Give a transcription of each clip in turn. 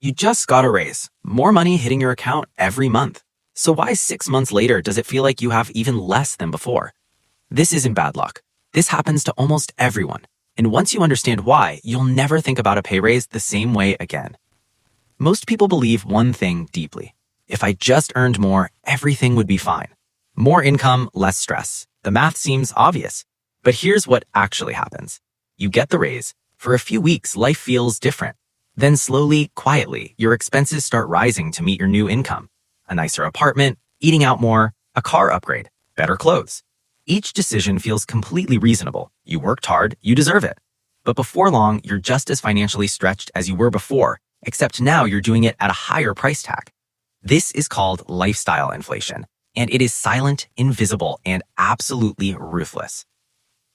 You just got a raise, more money hitting your account every month. So why 6 months later does it feel like you have even less than before? This isn't bad luck. This happens to almost everyone. And once you understand why, you'll never think about a pay raise the same way again. Most people believe one thing deeply. If I just earned more, everything would be fine. More income, less stress. The math seems obvious. But here's what actually happens. You get the raise. For a few weeks, life feels different. Then slowly, quietly, your expenses start rising to meet your new income. A nicer apartment, eating out more, a car upgrade, better clothes. Each decision feels completely reasonable. You worked hard, you deserve it. But before long, you're just as financially stretched as you were before, except now you're doing it at a higher price tag. This is called lifestyle inflation, and it is silent, invisible, and absolutely ruthless.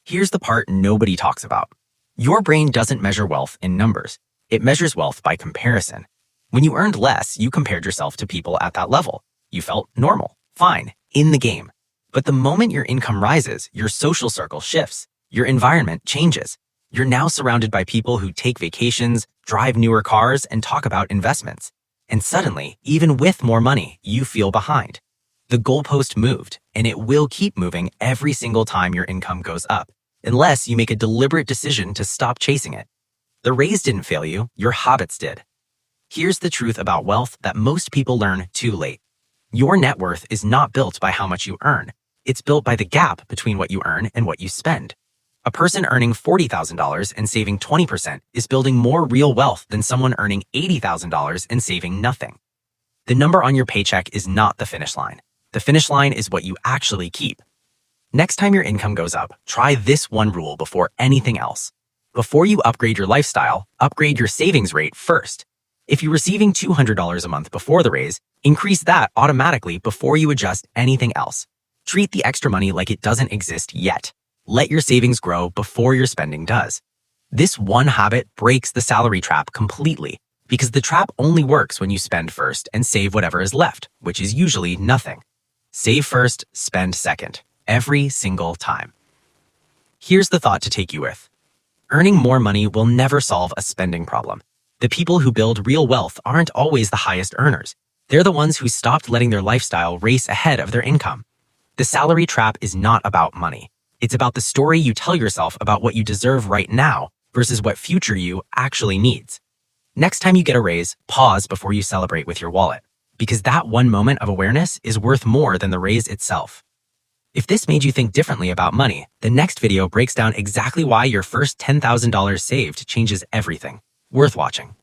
Here's the part nobody talks about. Your brain doesn't measure wealth in numbers. It measures wealth by comparison. When you earned less, you compared yourself to people at that level. You felt normal, fine, in the game. But the moment your income rises, your social circle shifts. Your environment changes. You're now surrounded by people who take vacations, drive newer cars, and talk about investments. And suddenly, even with more money, you feel behind. The goalpost moved, and it will keep moving every single time your income goes up, unless you make a deliberate decision to stop chasing it. The raise didn't fail you, your habits did. Here's the truth about wealth that most people learn too late. Your net worth is not built by how much you earn. It's built by the gap between what you earn and what you spend. A person earning $40,000 and saving 20% is building more real wealth than someone earning $80,000 and saving nothing. The number on your paycheck is not the finish line. The finish line is what you actually keep. Next time your income goes up, try this one rule before anything else. Before you upgrade your lifestyle, upgrade your savings rate first. If you're receiving $200 a month before the raise, increase that automatically before you adjust anything else. Treat the extra money like it doesn't exist yet. Let your savings grow before your spending does. This one habit breaks the salary trap completely, because the trap only works when you spend first and save whatever is left, which is usually nothing. Save first, spend second, every single time. Here's the thought to take you with. Earning more money will never solve a spending problem. The people who build real wealth aren't always the highest earners. They're the ones who stopped letting their lifestyle race ahead of their income. The salary trap is not about money. It's about the story you tell yourself about what you deserve right now versus what future you actually needs. Next time you get a raise, pause before you celebrate with your wallet, because that one moment of awareness is worth more than the raise itself. If this made you think differently about money, the next video breaks down exactly why your first $10,000 saved changes everything. Worth watching.